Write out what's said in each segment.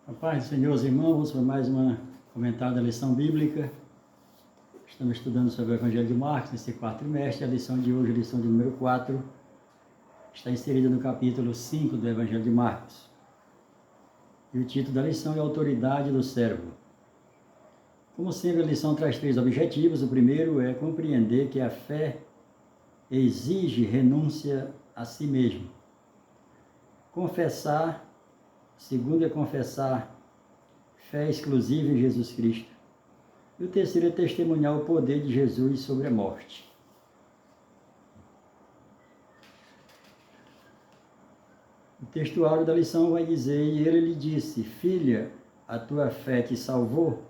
A paz do Senhor, irmãos, para mais uma comentário da lição bíblica. Estamos estudando sobre o Evangelho de Marcos, nesse quarto trimestre. A lição de hoje, a lição de número 4, está inserida no capítulo 5 do Evangelho de Marcos. E o título da lição é Autoridade do Servo. Como sempre, a lição traz 3 objetivos. O primeiro é compreender que a fé exige renúncia a si mesmo. O segundo é confessar fé exclusiva em Jesus Cristo. E o terceiro é testemunhar o poder de Jesus sobre a morte. O textuário da lição vai dizer: e ele lhe disse, filha, a tua fé te salvou,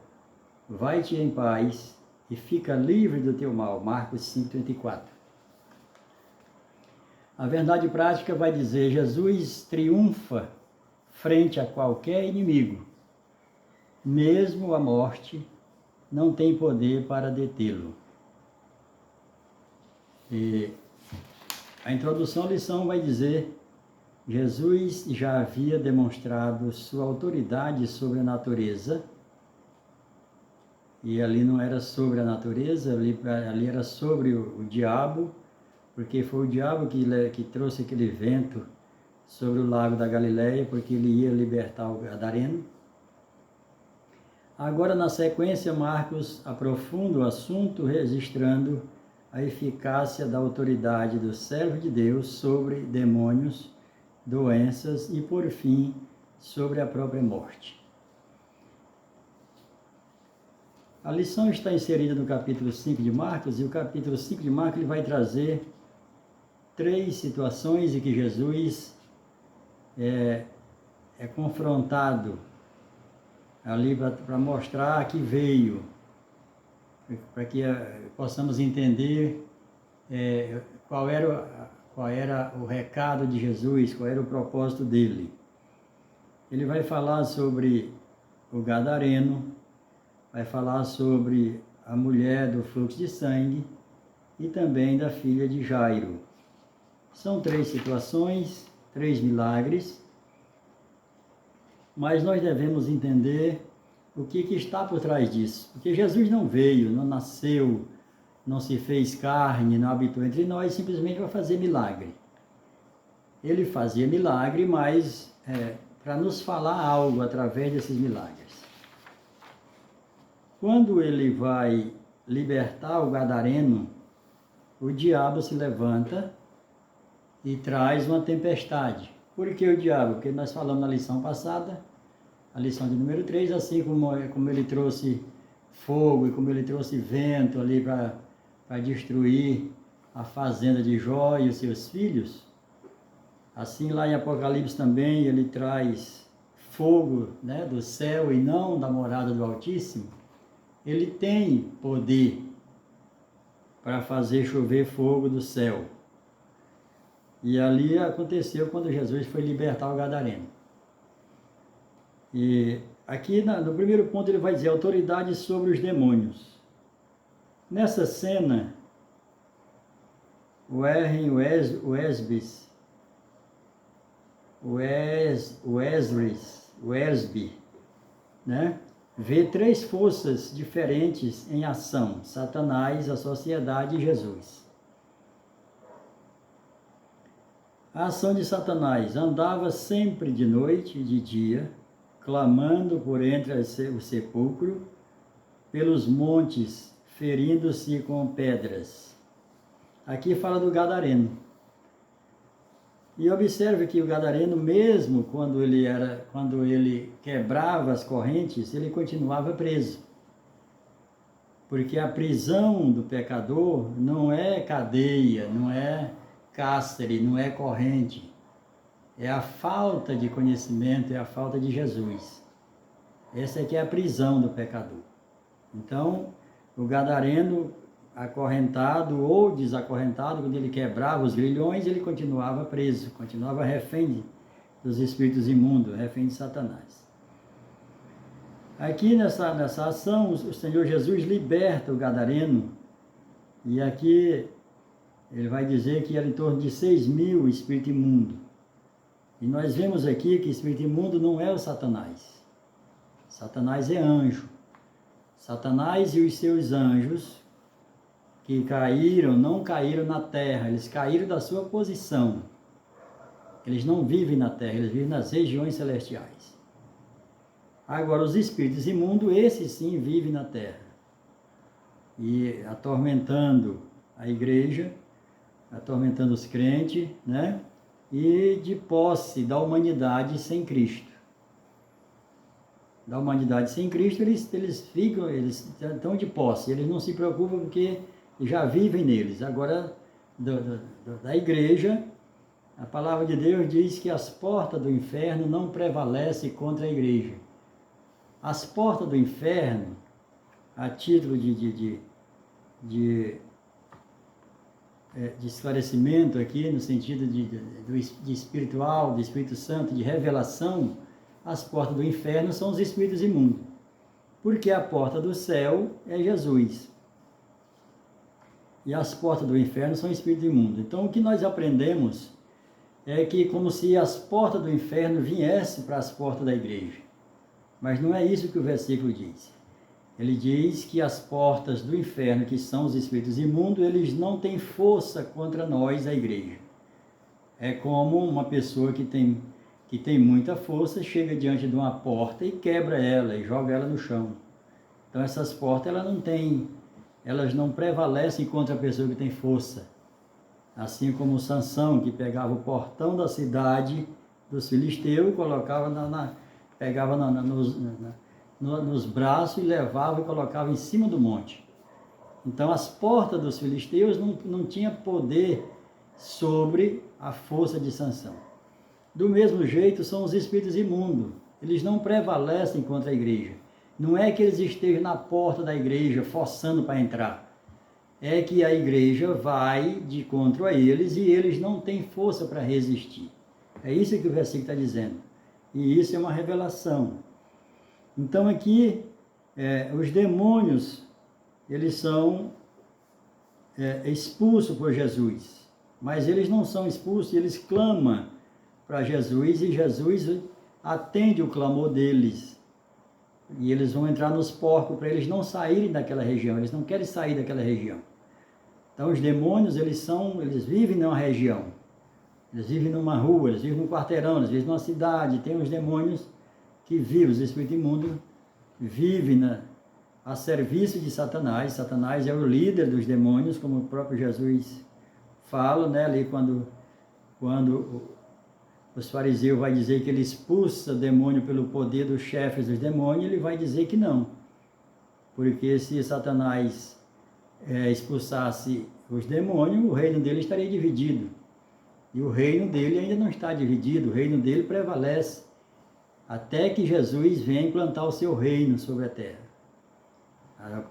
vai-te em paz e fica livre do teu mal. Marcos 5,34. A verdade prática vai dizer: Jesus triunfa frente a qualquer inimigo. Mesmo a morte não tem poder para detê-lo. E a introdução à lição vai dizer: Jesus já havia demonstrado sua autoridade sobre a natureza, e ali não era sobre a natureza, ali era sobre o diabo, porque foi o diabo que trouxe aquele vento sobre o lago da Galileia, porque ele ia libertar o gadareno. Agora, na sequência, Marcos aprofunda o assunto, registrando a eficácia da autoridade do servo de Deus sobre demônios, doenças e, por fim, sobre a própria morte. A lição está inserida no capítulo 5 de Marcos, e o capítulo 5 de Marcos ele vai trazer 3 situações em que Jesus é confrontado ali para mostrar que veio, para que possamos entender qual era o recado de Jesus, qual era o propósito dele. Ele vai falar sobre o gadareno, vai falar sobre a mulher do fluxo de sangue e também da filha de Jairo. São 3 situações, 3 milagres, mas nós devemos entender o que está por trás disso. Porque Jesus não veio, não nasceu, não se fez carne, não habitou entre nós simplesmente para fazer milagre. Ele fazia milagre, mas para nos falar algo através desses milagres. Quando ele vai libertar o gadareno, o diabo se levanta e traz uma tempestade. Por que o diabo? Porque nós falamos na lição passada, a lição de número 3, assim como ele trouxe fogo e como ele trouxe vento ali para destruir a fazenda de Jó e os seus filhos, assim lá em Apocalipse também ele traz fogo, do céu e não da morada do Altíssimo. Ele tem poder para fazer chover fogo do céu. E ali aconteceu quando Jesus foi libertar o gadareno. E aqui no primeiro ponto ele vai dizer autoridade sobre os demônios. Nessa cena, o Wesley, vê 3 forças diferentes em ação: Satanás, a sociedade e Jesus. A ação de Satanás: andava sempre de noite e de dia, clamando por entre o sepulcro, pelos montes, ferindo-se com pedras. Aqui fala do gadareno. E observe que o gadareno, mesmo quando ele quebrava as correntes, ele continuava preso. Porque a prisão do pecador não é cadeia, não é cárcere, não é corrente. É a falta de conhecimento, é a falta de Jesus. Essa aqui é a prisão do pecador. Então, o gadareno, acorrentado ou desacorrentado, quando ele quebrava os grilhões, ele continuava preso, continuava refém dos espíritos imundos, refém de Satanás. Aqui nessa ação, o Senhor Jesus liberta o gadareno, e aqui ele vai dizer que era em torno de 6.000 espíritos imundos. E nós vemos aqui que espírito imundo não é o Satanás. Satanás é anjo. Satanás e os seus anjos que caíram, não caíram na terra, eles caíram da sua posição. Eles não vivem na terra, eles vivem nas regiões celestiais. Agora, os espíritos imundos, esses sim vivem na terra. E atormentando a igreja, atormentando os crentes, né? E de posse da humanidade sem Cristo. Da humanidade sem Cristo, eles estão de posse, eles não se preocupam porque já vivem neles. Agora, da igreja, a palavra de Deus diz que as portas do inferno não prevalecem contra a igreja. As portas do inferno, a título de esclarecimento aqui, no sentido de espiritual, de Espírito Santo, de revelação, as portas do inferno são os espíritos imundos. Porque a porta do céu é Jesus. E as portas do inferno são espíritos imundos. Então, o que nós aprendemos é que como se as portas do inferno viessem para as portas da igreja. Mas não é isso que o versículo diz. Ele diz que as portas do inferno, que são os espíritos imundos, eles não têm força contra nós, a igreja. É como uma pessoa que tem muita força, chega diante de uma porta e quebra ela, e joga ela no chão. Então essas portas, elas não prevalecem contra a pessoa que tem força. Assim como Sansão, que pegava o portão da cidade dos filisteus, pegava nos braços e levava e colocava em cima do monte. Então as portas dos filisteus não tinham poder sobre a força de Sansão. Do mesmo jeito são os espíritos imundos, eles não prevalecem contra a igreja. Não é que eles estejam na porta da igreja forçando para entrar, é que a igreja vai de contra eles e eles não têm força para resistir. É isso que o versículo está dizendo. E isso é uma revelação. Então aqui, os demônios, eles são expulsos por Jesus. Mas eles não são expulsos, eles clamam para Jesus e Jesus atende o clamor deles. E eles vão entrar nos porcos para eles não saírem daquela região, eles não querem sair daquela região. Então os demônios, eles vivem numa região, eles vivem numa rua, eles vivem num quarteirão, eles vivem numa cidade. Tem os demônios que vivem, os espíritos imundos vivem a serviço de Satanás. Satanás é o líder dos demônios, como o próprio Jesus fala, né, ali quando os fariseus vai dizer que ele expulsa o demônio pelo poder dos chefes dos demônios, ele vai dizer que não. Porque se Satanás expulsasse os demônios, o reino dele estaria dividido. E o reino dele ainda não está dividido, o reino dele prevalece até que Jesus venha implantar o seu reino sobre a terra.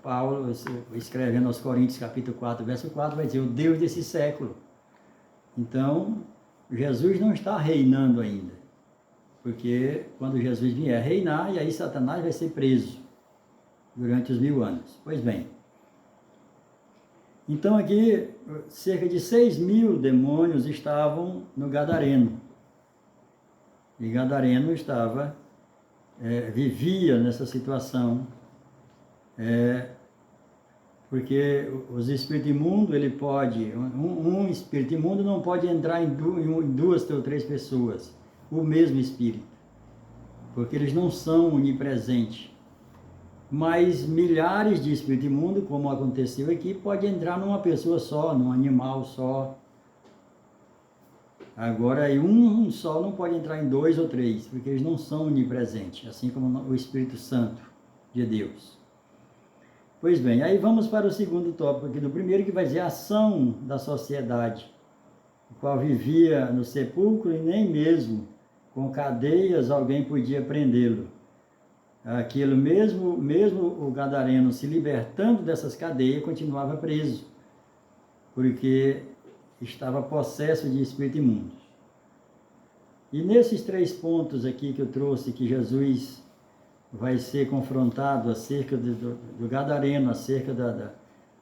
Paulo, escrevendo aos Coríntios, capítulo 4, verso 4, vai dizer, o Deus desse século. Então, Jesus não está reinando ainda, porque quando Jesus vier reinar, e aí Satanás vai ser preso durante os 1000 anos. Pois bem, então aqui, cerca de 6.000 demônios estavam no Gadareno. E Gadareno vivia nessa situação, porque os espíritos imundos, ele pode, um espírito imundo não pode entrar em 2 ou 3 pessoas, o mesmo espírito, porque eles não são onipresentes. Mas milhares de espíritos imundos, como aconteceu aqui, pode entrar numa pessoa só, num animal só. Agora, um só não pode entrar em 2 ou 3, porque eles não são onipresentes, assim como o Espírito Santo de Deus. Pois bem, aí vamos para o segundo tópico aqui do primeiro, que vai dizer a ação da sociedade, o qual vivia no sepulcro e nem mesmo com cadeias alguém podia prendê-lo. Aquilo mesmo o gadareno se libertando dessas cadeias, continuava preso, porque estava possesso de espírito imundo. E nesses 3 pontos aqui que eu trouxe, que Jesus vai ser confrontado acerca do gadareno, acerca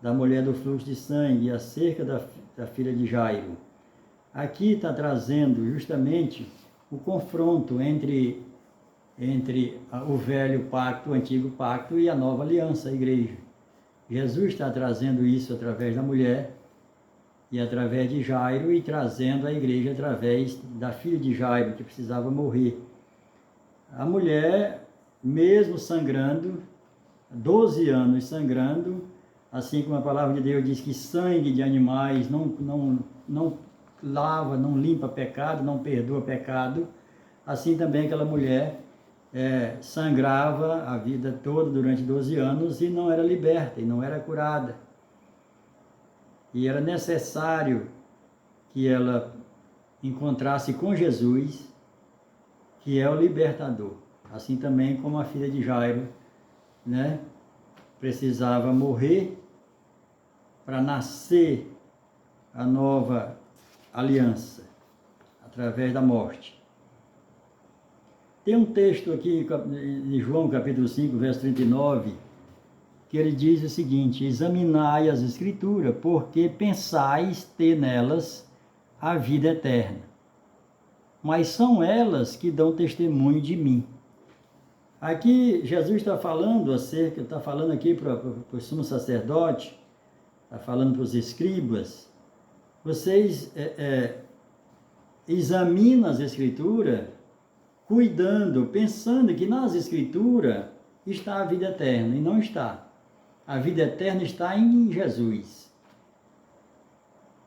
da mulher do fluxo de sangue, acerca da filha de Jairo, aqui está trazendo justamente o confronto entre entre o velho pacto, o antigo pacto e a nova aliança, a igreja. Jesus está trazendo isso através da mulher e através de Jairo e trazendo a igreja através da filha de Jairo, que precisava morrer. A mulher, mesmo sangrando, 12 anos sangrando, assim como a palavra de Deus diz que sangue de animais não lava, não limpa pecado, não perdoa pecado, assim também aquela mulher sangrava a vida toda durante 12 anos e não era liberta, e não era curada. E era necessário que ela encontrasse com Jesus, que é o libertador. Assim também como a filha de Jairo, né, precisava morrer para nascer a nova aliança, através da morte. Tem um texto aqui em João capítulo 5, verso 39, que ele diz o seguinte: examinai as Escrituras, porque pensais ter nelas a vida eterna. Mas são elas que dão testemunho de mim. Aqui Jesus está falando aqui para o sumo sacerdote, está falando para os escribas, vocês examinam as Escrituras, cuidando, pensando que nas Escrituras está a vida eterna, e não está. A vida eterna está em Jesus.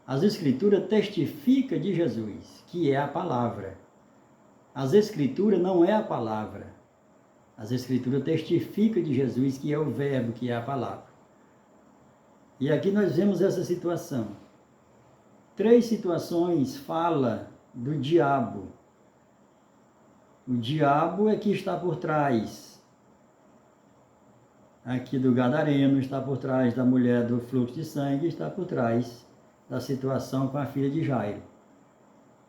As Escrituras testificam de Jesus, que é a palavra. As Escrituras não é a palavra. As Escrituras testificam de Jesus, que é o verbo, que é a palavra. E aqui nós vemos essa situação. 3 situações fala do diabo. O diabo é que está por trás. Aqui do gadareno, está por trás da mulher do fluxo de sangue, está por trás da situação com a filha de Jairo.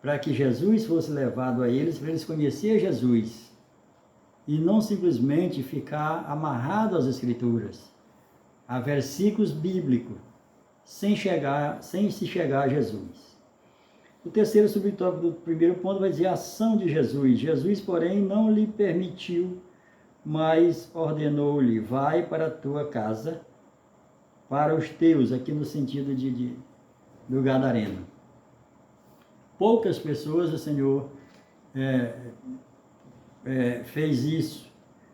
Para que Jesus fosse levado a eles, para eles conhecerem Jesus. E não simplesmente ficar amarrado às Escrituras, a versículos bíblicos, sem se chegar a Jesus. O terceiro subtópico do primeiro ponto vai dizer a ação de Jesus. Jesus, porém, não lhe permitiu, mas ordenou-lhe: vai para a tua casa, para os teus, aqui no sentido do gadareno. Poucas pessoas o Senhor fez isso.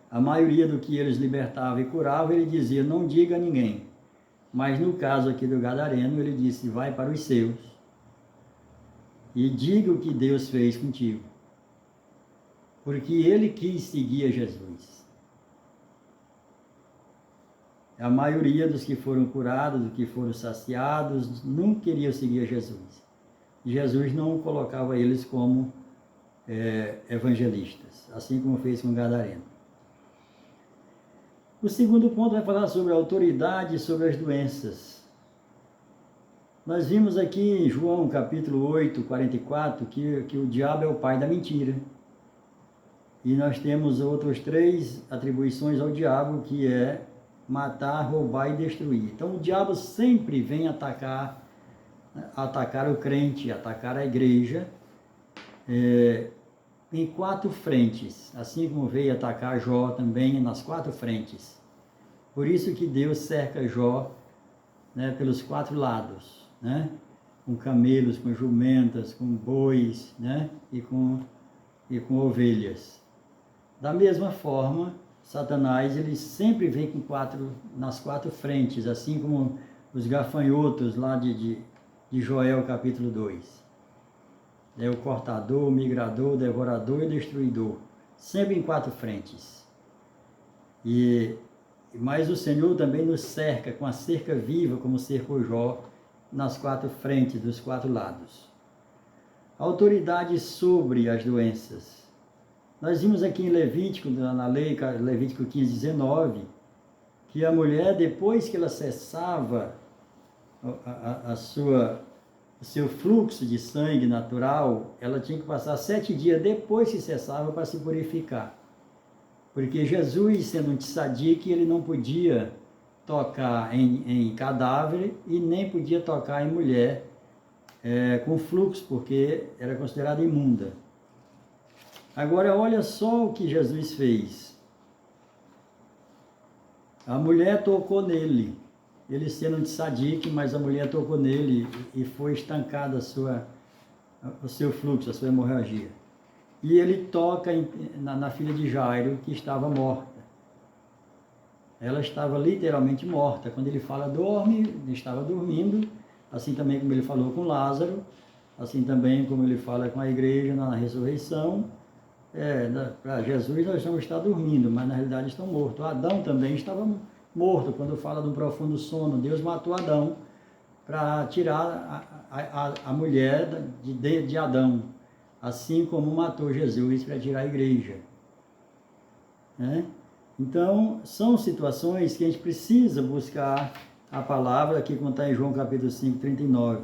A maioria do que eles libertavam e curavam, ele dizia: não diga a ninguém. Mas no caso aqui do gadareno, ele disse: vai para os seus e diga o que Deus fez contigo. Porque ele quis seguir a Jesus. A maioria dos que foram curados, dos que foram saciados, não queriam seguir a Jesus. Jesus não colocava eles como evangelistas, assim como fez com o gadareno. O segundo ponto vai falar sobre a autoridade e sobre as doenças. Nós vimos aqui em João capítulo 8, 44, que o diabo é o pai da mentira. E nós temos outras 3 atribuições ao diabo, que é matar, roubar e destruir. Então o diabo sempre vem atacar o crente, atacar a igreja, em 4 frentes, assim como veio atacar Jó também nas 4 frentes. Por isso que Deus cerca Jó, né, pelos 4 lados, né, com camelos, com jumentas, com bois, né, e com ovelhas. Da mesma forma, Satanás ele sempre vem nas 4 frentes, assim como os gafanhotos lá de Joel capítulo 2. É o cortador, o migrador, o devorador e o destruidor. Sempre em 4 frentes. Mas o Senhor também nos cerca com a cerca viva, como cercou Jó, nas 4 frentes, dos 4 lados. Autoridade sobre as doenças. Nós vimos aqui em Levítico, na lei, Levítico 15, 19, que a mulher, depois que ela cessava o seu fluxo de sangue natural, ela tinha que passar 7 dias depois que cessava para se purificar. Porque Jesus, sendo um tzadik, ele não podia tocar em cadáver e nem podia tocar em mulher com fluxo, porque era considerada imunda. Agora, olha só o que Jesus fez. A mulher tocou nele. Ele sendo de sadique, mas a mulher tocou nele e foi estancada o seu fluxo, a sua hemorragia. E ele toca na filha de Jairo, que estava morta. Ela estava literalmente morta. Quando ele fala dorme, estava dormindo, assim também como ele falou com Lázaro, assim também como ele fala com a igreja na ressurreição. Para Jesus nós vamos estar dormindo, mas na realidade estão mortos. Adão também estava morto, quando fala de um profundo sono. Deus matou Adão para tirar a mulher de Adão, assim como matou Jesus para tirar a igreja. Né? Então, são situações que a gente precisa buscar a palavra, aqui como está em João capítulo 5, 39.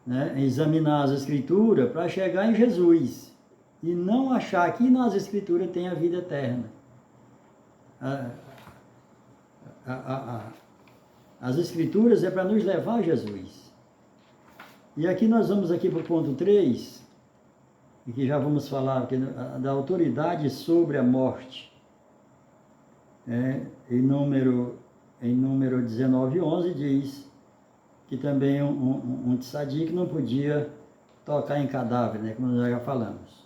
Né? Examinar as escrituras para chegar em Jesus e não achar que nas escrituras tem a vida eterna. As escrituras é para nos levar a Jesus. E aqui nós vamos aqui para o ponto 3, e que já vamos falar aqui, da autoridade sobre a morte. Em número 19:11 diz que também um tzadik não podia tocar em cadáver, né, como nós já falamos.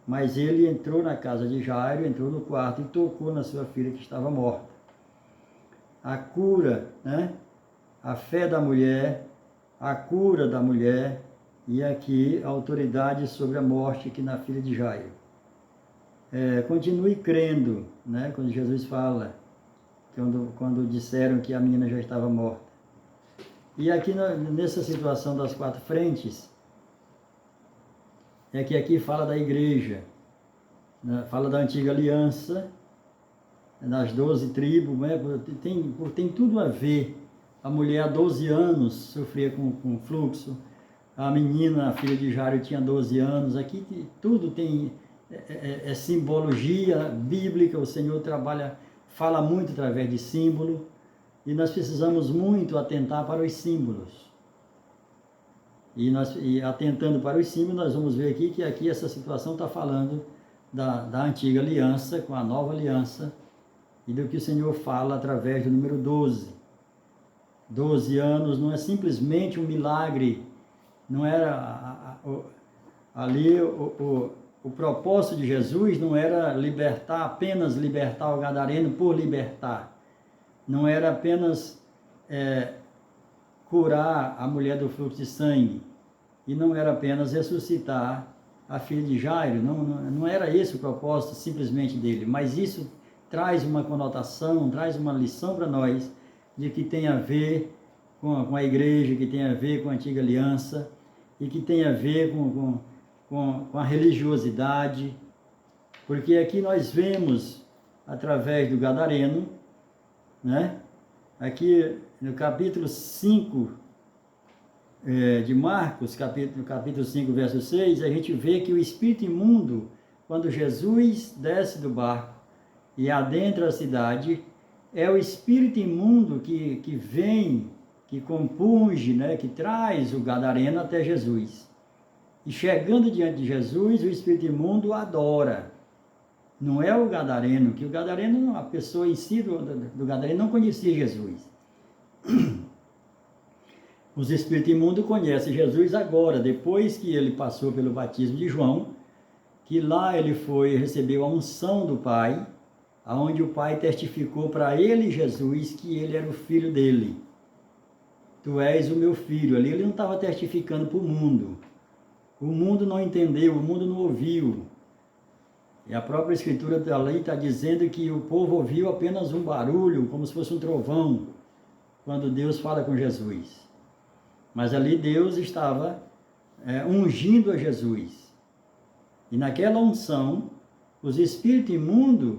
Mas ele entrou na casa de Jairo, entrou no quarto e tocou na sua filha que estava morta. A cura, né, a fé da mulher, a cura da mulher, e aqui a autoridade sobre a morte aqui na filha de Jairo. Continue crendo, né, quando Jesus fala, quando disseram que a menina já estava morta. E aqui nessa situação das 4 frentes, que aqui fala da igreja, né, fala da antiga aliança, das 12 tribos, né, tem tudo a ver. A mulher há 12 anos sofria com fluxo, a menina, a filha de Jairo, tinha 12 anos, aqui tudo tem... simbologia bíblica, o Senhor fala muito através de símbolo, e nós precisamos muito atentar para os símbolos. E atentando para os símbolos, nós vamos ver aqui que aqui essa situação está falando da antiga aliança com a nova aliança, e do que o Senhor fala através do número 12. 12 anos não é simplesmente um milagre, não era ali o propósito de Jesus não era apenas libertar o gadareno por libertar. Não era apenas curar a mulher do fluxo de sangue. E não era apenas ressuscitar a filha de Jairo. Não era esse o propósito simplesmente dele. Mas isso traz uma conotação, traz uma lição para nós de que tem a ver com a igreja, que tem a ver com a antiga aliança e que tem a ver com a religiosidade, porque aqui nós vemos, através do gadareno, né? Aqui no capítulo 5 de Marcos, capítulo 5, verso 6, a gente vê que o espírito imundo, quando Jesus desce do barco e adentra a cidade, é o espírito imundo que vem, que compunge, né? Que traz o gadareno até Jesus. E chegando diante de Jesus, o espírito imundo adora. Não é o gadareno, que o gadareno, a pessoa em si do gadareno não conhecia Jesus. Os espíritos imundos conhecem Jesus agora, depois que ele passou pelo batismo de João, que lá ele recebeu a unção do Pai, aonde o Pai testificou para ele, Jesus, que ele era o filho dele. Tu és o meu filho. Ali ele não estava testificando para o mundo. O mundo não entendeu, o mundo não ouviu. E a própria Escritura da lei está dizendo que o povo ouviu apenas um barulho, como se fosse um trovão, quando Deus fala com Jesus. Mas ali Deus estava ungindo a Jesus. E naquela unção, os espíritos imundos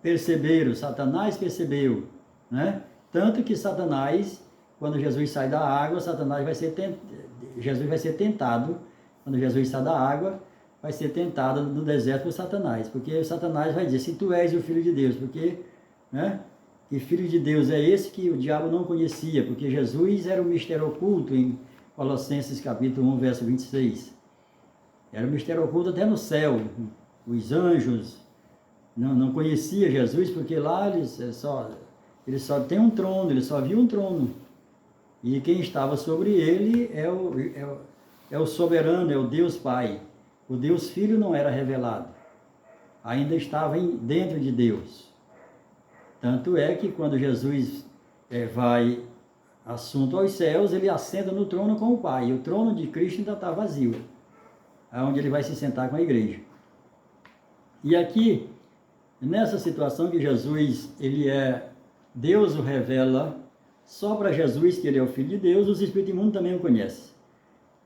perceberam, Satanás percebeu, né? Tanto que Satanás, quando Jesus sai da água, Jesus vai ser tentado, quando Jesus sai da água, vai ser tentado no deserto por Satanás, porque Satanás vai dizer, se tu és o Filho de Deus, porque, né, que Filho de Deus é esse que o diabo não conhecia, porque Jesus era um mistério oculto em Colossenses capítulo 1, verso 26. Era um mistério oculto até no céu. Os anjos não conheciam Jesus, porque lá eles só têm um trono, eles só viam um trono. E quem estava sobre ele é o soberano, é o Deus Pai. O Deus Filho não era revelado. Ainda estava dentro de Deus. Tanto é que quando Jesus vai assunto aos céus, ele assenta no trono com o Pai. E o trono de Cristo ainda está vazio, onde ele vai se sentar com a igreja. E aqui, nessa situação que Jesus, Deus o revela só para Jesus, que ele é o Filho de Deus, os espíritos imundos também o conhecem.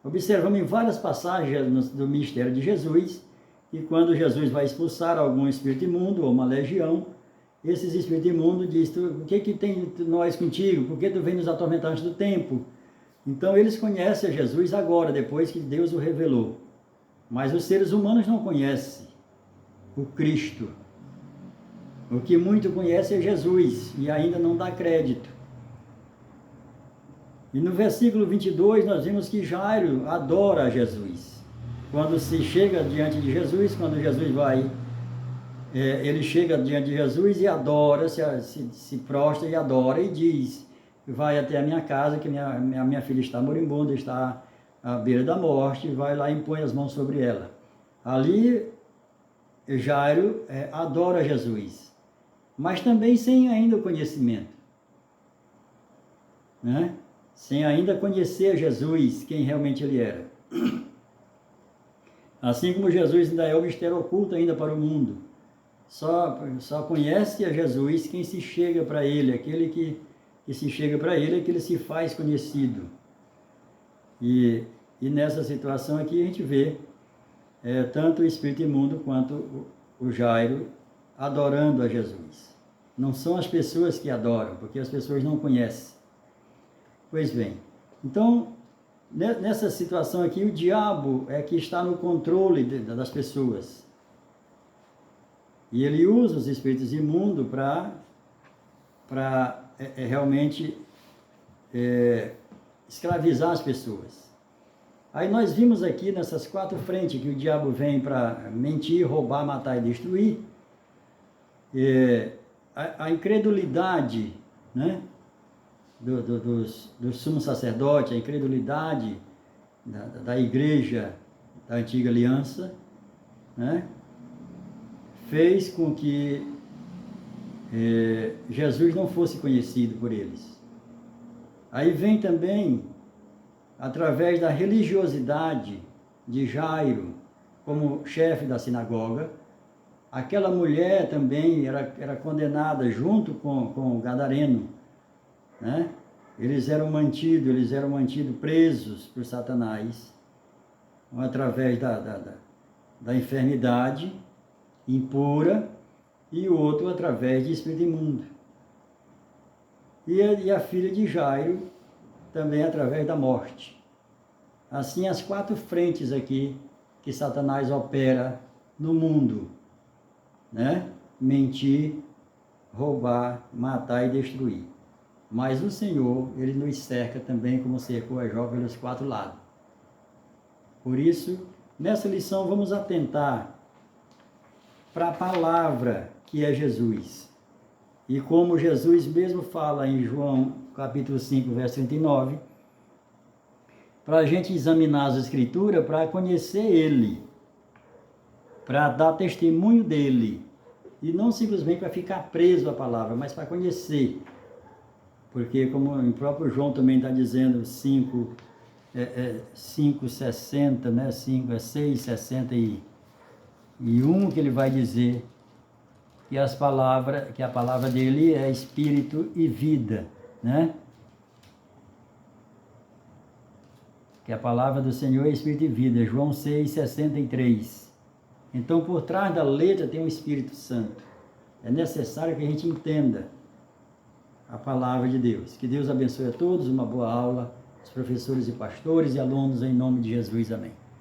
Observamos em várias passagens do ministério de Jesus, que quando Jesus vai expulsar algum espírito imundo ou uma legião, esses espíritos imundos dizem: o que tem nós contigo? Por que tu vem nos atormentar antes do tempo? Então eles conhecem a Jesus agora, depois que Deus o revelou. Mas os seres humanos não conhecem o Cristo. O que muito conhece é Jesus e ainda não dá crédito. E no versículo 22 nós vimos que Jairo adora a Jesus. Quando se chega diante de Jesus, quando Jesus vai, ele chega diante de Jesus e adora, se prostra e adora e diz: vai até a minha casa, que minha filha está moribunda, está à beira da morte, vai lá e impõe as mãos sobre ela. Ali Jairo adora Jesus, mas também sem ainda o conhecimento, né? Sem ainda conhecer Jesus, quem realmente ele era. Assim como Jesus ainda é o mistério oculto ainda para o mundo. Só conhece a Jesus quem se chega para ele, aquele que se chega para ele, é que ele se faz conhecido. E nessa situação aqui a gente vê tanto o espírito imundo quanto o Jairo adorando a Jesus. Não são as pessoas que adoram, porque as pessoas não conhecem. Pois bem, então, nessa situação aqui, o diabo é que está no controle das pessoas. E ele usa os espíritos imundos para realmente escravizar as pessoas. Aí nós vimos aqui nessas 4 frentes que o diabo vem para mentir, roubar, matar e destruir. A incredulidade, né, do sumo sacerdote, a incredulidade da igreja da antiga aliança, né, fez com que Jesus não fosse conhecido por eles. Aí vem também, através da religiosidade de Jairo, como chefe da sinagoga, aquela mulher também era condenada junto com o gadareno, né? Eles eram mantidos presos por Satanás, através da enfermidade impura, e o outro através de espírito imundo. E a filha de Jairo também através da morte. Assim, as 4 frentes aqui que Satanás opera no mundo, né? Mentir, roubar, matar e destruir. Mas o Senhor, ele nos cerca também, como cercou a Jó, pelos 4 lados. Por isso, nessa lição, vamos atentar para a palavra que é Jesus. E como Jesus mesmo fala em João, capítulo 5, verso 39, para a gente examinar as Escrituras, para conhecer Ele, para dar testemunho dEle, e não simplesmente para ficar preso à palavra, mas para conhecer. Porque, como o próprio João também está dizendo, 5,60, né? 6,61, que ele vai dizer que a palavra dele é espírito e vida, né? Que a palavra do Senhor é espírito e vida, João 6,63. Então, por trás da letra tem o Espírito Santo. É necessário que a gente entenda a palavra de Deus. Que Deus abençoe a todos, uma boa aula, os professores e pastores e alunos, em nome de Jesus. Amém.